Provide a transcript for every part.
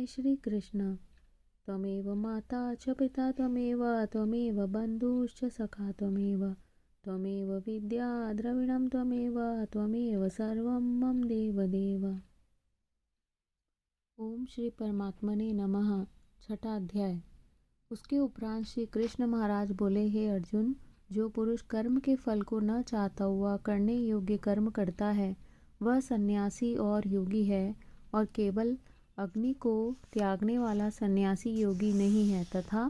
जय श्री कृष्ण। त्वमेव माता च पिता त्वमेव बन्धुश्च सखा त्वमेव विद्या द्रविणं त्वमेव सर्वं मम देवदेव। ओम श्री परमात्मने नमः। छठा अध्याय। उसके उपरांत श्री कृष्ण महाराज बोले, हे अर्जुन, जो पुरुष कर्म के फल को न चाहता हुआ करने योग्य कर्म करता है वह सन्यासी और योगी है, और केवल अग्नि को त्यागने वाला सन्यासी योगी नहीं है, तथा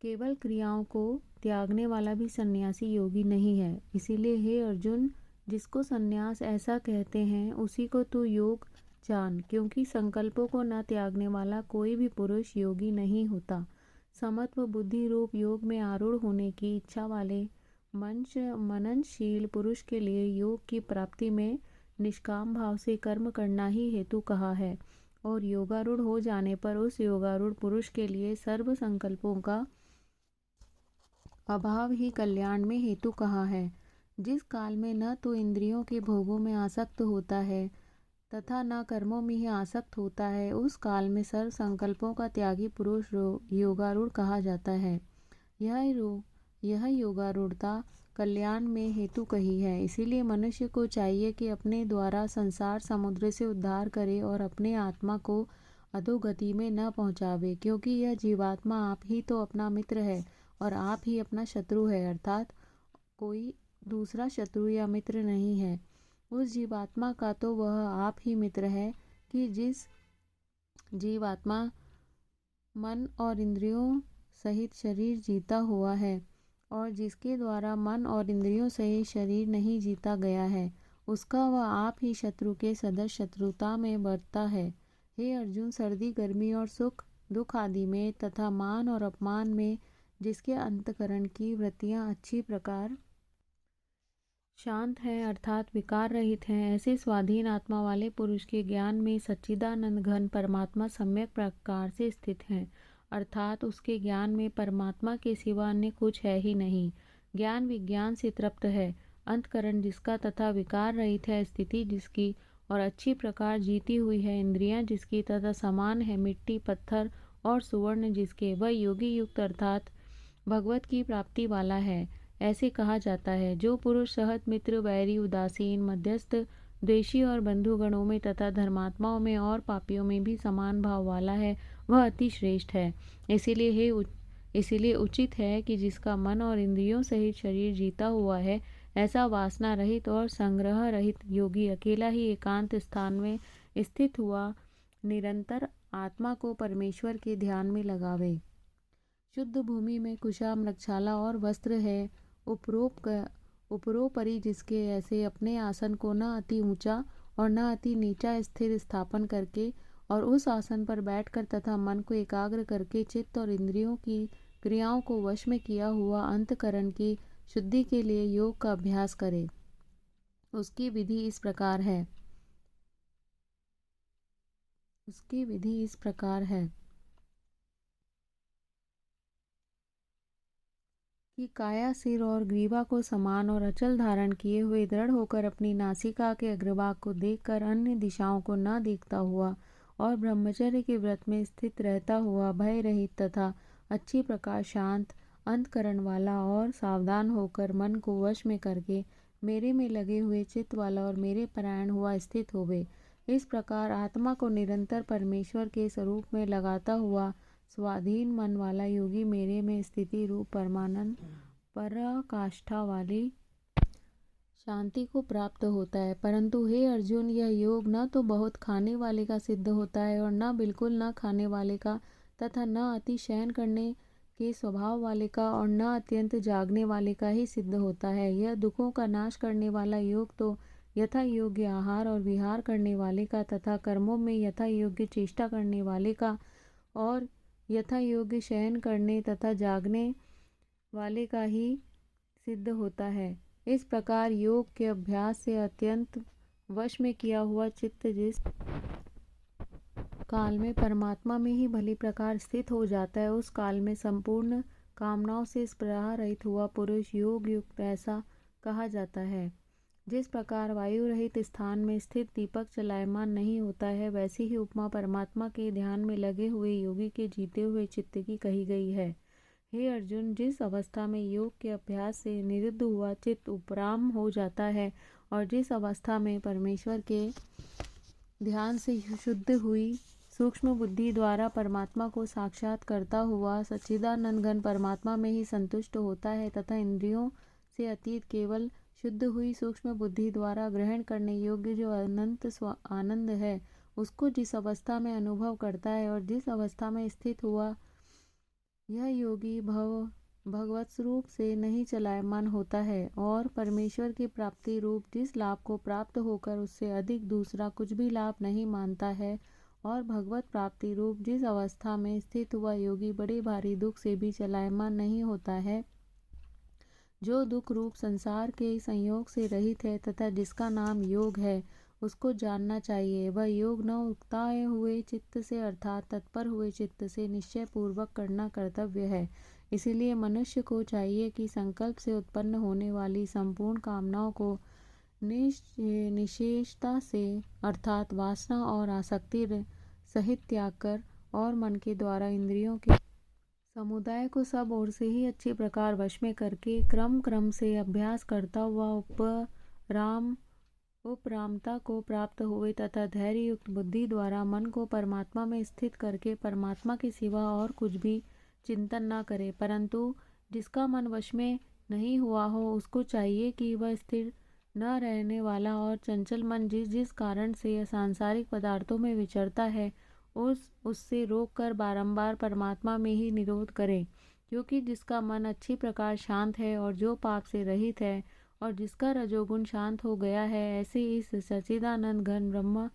केवल क्रियाओं को त्यागने वाला भी सन्यासी योगी नहीं है। इसीलिए हे अर्जुन, जिसको सन्यास ऐसा कहते हैं उसी को तू योग जान, क्योंकि संकल्पों को न त्यागने वाला कोई भी पुरुष योगी नहीं होता। समत्व बुद्धि रूप योग में आरूढ़ होने की इच्छा वाले मननशील पुरुष के लिए योग की प्राप्ति में निष्काम भाव से कर्म करना ही हेतु कहा है, और योगारूढ़ हो जाने पर उस योगारूढ़ पुरुष के लिए सर्व संकल्पों का अभाव ही कल्याण में हेतु कहा है। जिस काल में न तो इंद्रियों के भोगों में आसक्त होता है तथा न कर्मों में ही आसक्त होता है, उस काल में सर्व संकल्पों का त्यागी पुरुष योगारूढ़ कहा जाता है। यह योगारूढ़ता कल्याण में हेतु कही है। इसीलिए मनुष्य को चाहिए कि अपने द्वारा संसार समुद्र से उद्धार करे और अपने आत्मा को अधोगति में न पहुँचावे, क्योंकि यह जीवात्मा आप ही तो अपना मित्र है और आप ही अपना शत्रु है, अर्थात कोई दूसरा शत्रु या मित्र नहीं है। उस जीवात्मा का तो वह आप ही मित्र है कि जिस जीवात्मा मन और इंद्रियों सहित शरीर जीता हुआ है, और जिसके द्वारा मन और इंद्रियों सहित शरीर नहीं जीता गया है, उसका वह आप ही शत्रु के सदस्य शत्रुता में बरता है। हे अर्जुन, सर्दी गर्मी और सुख दुख आदि में तथा मान और अपमान में जिसके अंतकरण की वृत्तियां अच्छी प्रकार शांत हैं, अर्थात विकार रहित हैं, ऐसे स्वाधीन आत्मा वाले पुरुष के ज्ञान में सच्चिदानंद घन परमात्मा सम्यक प्रकार से स्थित हैं, अर्थात उसके ज्ञान में परमात्मा के सिवा अन्य कुछ है ही नहीं। ज्ञान विज्ञान से तृप्त है, अंतकरण जिसका तथा विकार रहित है, स्थिति जिसकी और अच्छी प्रकार जीती हुई है, इंद्रियां जिसकी तथा समान है मिट्टी पत्थर और सुवर्ण जिसके, वह योगी युक्त अर्थात भगवत की प्राप्ति वाला है, ऐसे कहा जाता है। जो पुरुष सहत मित्र वैरी उदासीन मध्यस्थ द्वेषी और बंधुगणों में तथा धर्मात्माओं में और पापियों में भी समान भाव वाला है, वह अति श्रेष्ठ है। इसीलिए उचित है कि जिसका मन और इंद्रियों सहित शरीर जीता हुआ है, ऐसा वासना रहित और संग्रह रहित योगी अकेला ही एकांत स्थान में स्थित हुआ निरंतर आत्मा को परमेश्वर के ध्यान में लगावे। शुद्ध भूमि में कुशा मृगशाला और वस्त्र है, उपरोपरि जिसके, ऐसे अपने आसन को न अति ऊंचा और न अति नीचा स्थिर स्थापन करके और उस आसन पर बैठकर तथा मन को एकाग्र करके चित्त और इंद्रियों की क्रियाओं को वश में किया हुआ अंतकरण की शुद्धि के लिए योग का अभ्यास करे। उसकी विधि इस प्रकार है कि काया सिर और ग्रीवा को समान और अचल धारण किए हुए दृढ़ होकर अपनी नासिका के अग्रभाग को देखकर अन्य दिशाओं को न देखता हुआ और ब्रह्मचर्य के व्रत में स्थित रहता हुआ भय रहित तथा अच्छी प्रकार शांत अंतकरण वाला और सावधान होकर मन को वश में करके मेरे में लगे हुए चित्त वाला और मेरे परायण हुआ स्थित होवे। इस प्रकार आत्मा को निरंतर परमेश्वर के स्वरूप में लगाता हुआ स्वाधीन मन वाला योगी मेरे में स्थिति रूप परमानंद पराकाष्ठा वाली शांति को प्राप्त होता है। परंतु हे अर्जुन, यह योग न तो बहुत खाने वाले का सिद्ध होता है और न बिल्कुल न खाने वाले का, तथा न अति शयन करने के स्वभाव वाले का और न अत्यंत जागने वाले का ही सिद्ध होता है। यह दुखों का नाश करने वाला योग तो यथा योग्य आहार और विहार करने वाले का तथा कर्मों में यथा योग्य चेष्टा करने वाले का और यथा योग्य शयन करने तथा जागने वाले का ही सिद्ध होता है। इस प्रकार योग के अभ्यास से अत्यंत वश में किया हुआ चित्त जिस काल में परमात्मा में ही भली प्रकार स्थित हो जाता है, उस काल में संपूर्ण कामनाओं से स्पृहा रहित हुआ पुरुष योग युक्त ऐसा कहा जाता है। जिस प्रकार वायु रहित स्थान में स्थित दीपक चलायमान नहीं होता है, वैसी ही उपमा परमात्मा के ध्यान में लगे हुए योगी के जीते हुए चित्त की कही गई है। हे अर्जुन, जिस अवस्था में योग के अभ्यास से निरुद्ध हुआ चित्त उपराम हो जाता है और जिस अवस्था में परमेश्वर के ध्यान से शुद्ध हुई सूक्ष्म बुद्धि द्वारा परमात्मा को साक्षात करता हुआ सच्चिदानंद घन परमात्मा में ही संतुष्ट होता है तथा इंद्रियों से अतीत केवल शुद्ध हुई सूक्ष्म बुद्धि द्वारा ग्रहण करने योग्य जो अनंत आनंद है, उसको जिस अवस्था में अनुभव करता है और जिस अवस्था में स्थित हुआ यह योगी भगवत स्वरूप से नहीं चलायमान होता है और परमेश्वर की प्राप्ति रूप जिस लाभ को प्राप्त होकर उससे अधिक दूसरा कुछ भी लाभ नहीं मानता है और भगवत प्राप्ति रूप जिस अवस्था में स्थित हुआ योगी बड़े भारी दुख से भी चलायमान नहीं होता है, जो दुख रूप संसार के संयोग से रहित है तथा जिसका नाम योग है, उसको जानना चाहिए। वह योग न उकताए हुए चित्त से अर्थात तत्पर हुए चित्त से निश्चय पूर्वक करना कर्तव्य है। इसीलिए मनुष्य को चाहिए कि संकल्प से उत्पन्न होने वाली संपूर्ण कामनाओं को निशेषता से अर्थात वासना और आसक्ति सहित त्याग कर और मन के द्वारा इंद्रियों के समुदाय को सब ओर से ही अच्छी प्रकार वश में करके क्रम से अभ्यास करता हुआ उपरामता को प्राप्त हुए तथा धैर्य युक्त बुद्धि द्वारा मन को परमात्मा में स्थित करके परमात्मा के सिवा और कुछ भी चिंतन न करे, परंतु जिसका मन वश में नहीं हुआ हो उसको चाहिए कि वह स्थिर न रहने वाला और चंचल मन जिस जिस कारण से सांसारिक पदार्थों में विचरता है उससे रोककर बारंबार परमात्मा में ही निरोध करे, क्योंकि जिसका मन अच्छी प्रकार शांत है और जो पाप से रहित है और जिसका रजोगुण शांत हो गया है, ऐसे इस सच्चिदानंद घन ब्रह्म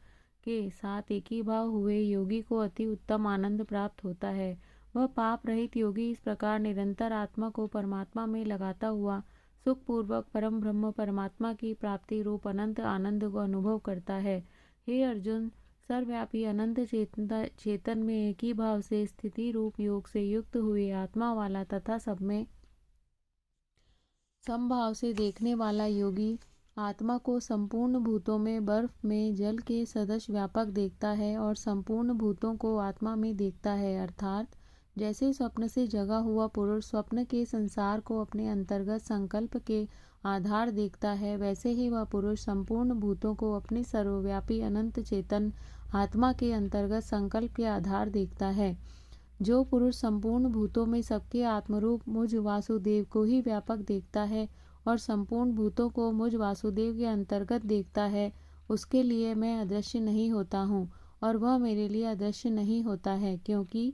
के साथ एकीभाव हुए योगी को अति उत्तम आनंद प्राप्त होता है। वह पाप रहित योगी इस प्रकार निरंतर आत्मा को परमात्मा में लगाता हुआ सुखपूर्वक परम ब्रह्म परमात्मा की प्राप्ति रूप अनंत आनंद को अनुभव करता है। हे अर्जुन, सर्वव्यापी अनंत चेतन में एक ही भाव से स्थिति रूप योग से युक्त हुए आत्मा वाला तथा सब में समभाव से देखने वाला योगी आत्मा को संपूर्ण भूतों में बर्फ में जल के सदृश व्यापक देखता है और संपूर्ण भूतों को आत्मा में देखता है, अर्थात जैसे स्वप्न से जगा हुआ पुरुष स्वप्न के संसार को अपने अंतर्गत संकल्प के आधार देखता है, वैसे ही वह पुरुष संपूर्ण भूतों को अपने सर्वव्यापी अनंत चेतन आत्मा के अंतर्गत संकल्प के आधार देखता है। जो पुरुष संपूर्ण भूतों में सबके आत्मरूप मुझ वासुदेव को ही व्यापक देखता है और संपूर्ण भूतों को मुझ वासुदेव के अंतर्गत देखता है, उसके लिए मैं अदृश्य नहीं होता हूँ और वह मेरे लिए अदृश्य नहीं होता है, क्योंकि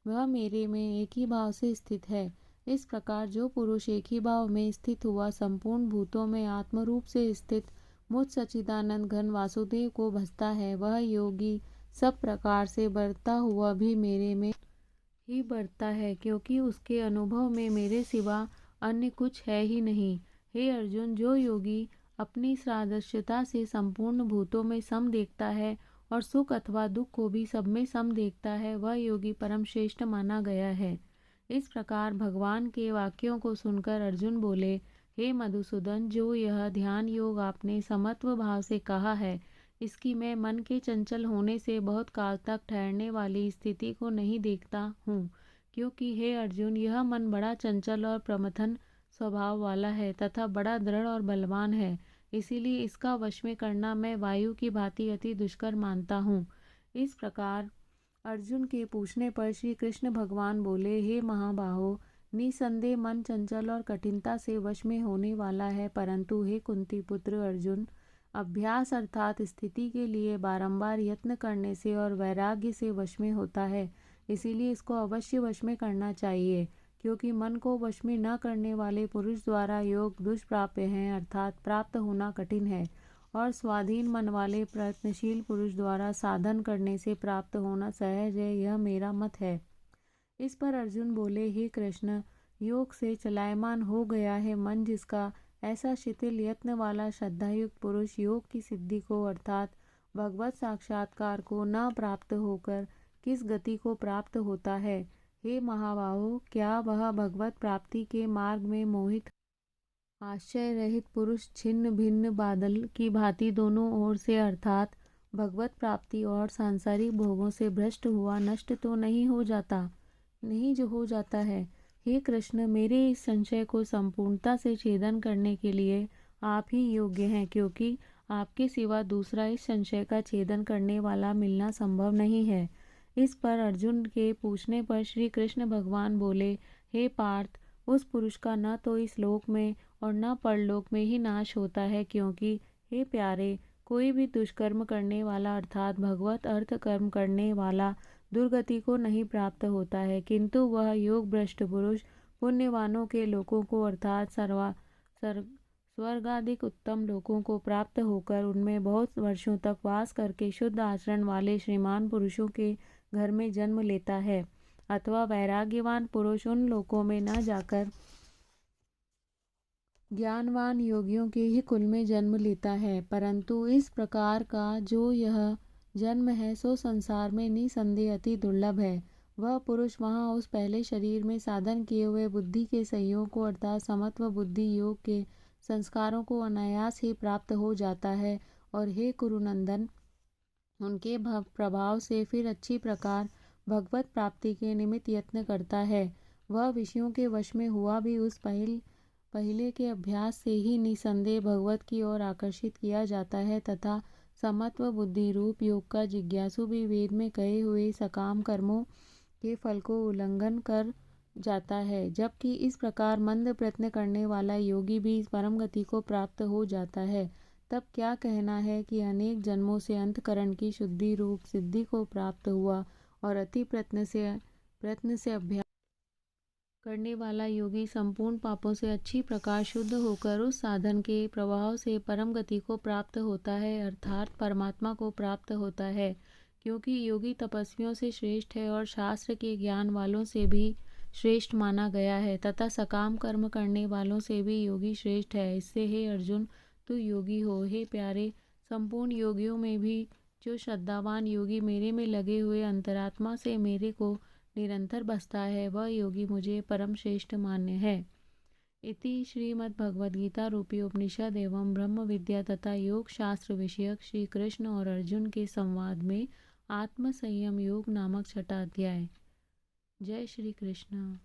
वह मेरे में एक ही भाव से स्थित है। इस प्रकार जो पुरुष एक ही भाव में स्थित हुआ संपूर्ण भूतों में आत्मरूप से स्थित मुझ सच्चिदानंद घन वासुदेव को भजता है, वह योगी सब प्रकार से बढ़ता हुआ भी मेरे में ही बढ़ता है, क्योंकि उसके अनुभव में मेरे सिवा अन्य कुछ है ही नहीं। हे अर्जुन, जो योगी अपनी सादृश्यता से संपूर्ण भूतों में सम देखता है और सुख अथवा दुख को भी सब में सम देखता है, वह योगी परम श्रेष्ठ माना गया है। इस प्रकार भगवान के वाक्यों को सुनकर अर्जुन बोले, हे मधुसूदन, जो यह ध्यान योग आपने समत्व भाव से कहा है, इसकी मैं मन के चंचल होने से बहुत काल तक ठहरने वाली स्थिति को नहीं देखता हूँ, क्योंकि हे अर्जुन, यह मन बड़ा चंचल और प्रमथन स्वभाव वाला है तथा बड़ा दृढ़ और बलवान है, इसीलिए इसका वश में करना मैं वायु की भांति अति दुष्कर मानता हूँ। इस प्रकार अर्जुन के पूछने पर श्री कृष्ण भगवान बोले, हे महाबाहो, निसंदेह मन चंचल और कठिनता से वश में होने वाला है, परंतु हे कुंती पुत्र अर्जुन, अभ्यास अर्थात स्थिति के लिए बारंबार यत्न करने से और वैराग्य से वश में होता है। इसीलिए इसको अवश्य वश में करना चाहिए, क्योंकि मन को वश में न करने वाले पुरुष द्वारा योग दुष्प्राप्य है, अर्थात प्राप्त होना कठिन है, और स्वाधीन मन वाले प्रयत्नशील पुरुष द्वारा साधन करने से प्राप्त होना सहज है, यह मेरा मत है। इस पर अर्जुन बोले, हे कृष्ण, योग से चलायमान हो गया है मन जिसका, ऐसा शिथिल यत्न वाला श्रद्धायुक्त पुरुष योग की सिद्धि को अर्थात भगवत साक्षात्कार को न प्राप्त होकर किस गति को प्राप्त होता है। हे महाबाहो, क्या वह भगवत प्राप्ति के मार्ग में मोहित आश्चर्य रहित पुरुष छिन्न भिन्न बादल की भांति दोनों ओर से अर्थात भगवत प्राप्ति और सांसारिक भोगों से भ्रष्ट हुआ नष्ट तो नहीं हो जाता, नहीं जो हो जाता है। हे कृष्ण, मेरे इस संशय को संपूर्णता से छेदन करने के लिए आप ही योग्य हैं, क्योंकि आपके सिवा दूसरा इस संशय का छेदन करने वाला मिलना संभव नहीं है। इस पर अर्जुन के पूछने पर श्री कृष्ण भगवान बोले, हे पार्थ, उस पुरुष का न तो इस लोक में और न परलोक में ही नाश होता है, क्योंकि हे प्यारे, कोई भी दुष्कर्म करने वाला अर्थात भगवत अर्थ कर्म करने वाला दुर्गति को नहीं प्राप्त होता है, किंतु वह योग भ्रष्ट पुरुष पुण्यवानों के लोकों को अर्थात स्वर्गाधिक उत्तम लोकों को प्राप्त होकर उनमें बहुत वर्षों तक वास करके शुद्ध आचरण वाले श्रीमान पुरुषों के घर में जन्म लेता है, अथवा वैराग्यवान पुरुष उन लोकों में न जाकर ज्ञानवान योगियों के ही कुल में जन्म लेता है। परंतु इस प्रकार का जो यह जन्म है सो संसार में निसंदेह अति दुर्लभ है। वह पुरुष वहाँ उस पहले शरीर में साधन किए हुए बुद्धि के संयोग को अर्थात समत्व बुद्धि योग के संस्कारों को अनायास ही प्राप्त हो जाता है, और हे कुरुनंदन, उनके प्रभाव से फिर अच्छी प्रकार भगवत प्राप्ति के निमित्त यत्न करता है। वह विषयों के वश में हुआ भी उस पहले के अभ्यास से ही निसंदेह भगवत की ओर आकर्षित किया जाता है, तथा समत्व बुद्धि रूप योग का जिज्ञासु भी वेद में कहे हुए सकाम कर्मों के फल को उल्लंघन कर जाता है। जबकि इस प्रकार मंद प्रयत्न करने वाला योगी भी परम गति को प्राप्त हो जाता है। तब क्या कहना है कि अनेक जन्मों से अंतकरण की शुद्धि रूप सिद्धि को प्राप्त हुआ और अति प्रयत्न से अभ्यास करने वाला योगी संपूर्ण पापों से अच्छी प्रकार शुद्ध होकर उस साधन के प्रभाव से परम गति को प्राप्त होता है, अर्थात परमात्मा को प्राप्त होता है। क्योंकि योगी तपस्वियों से श्रेष्ठ है और शास्त्र के ज्ञान वालों से भी श्रेष्ठ माना गया है, तथा सकाम कर्म करने वालों से भी योगी श्रेष्ठ है। इससे हे अर्जुन, तू योगी हो। हे प्यारे, संपूर्ण योगियों में भी जो श्रद्धावान योगी मेरे में लगे हुए अंतरात्मा से मेरे को निरंतर बसता है, वह योगी मुझे परम श्रेष्ठ मान्य है। इति श्रीमद्भगवद्गीता रूपी उपनिषद एवं ब्रह्म विद्या तथा योग शास्त्र विषयक श्री कृष्ण और अर्जुन के संवाद में आत्म संयम योग नामक छठा अध्याय। जय श्री कृष्ण।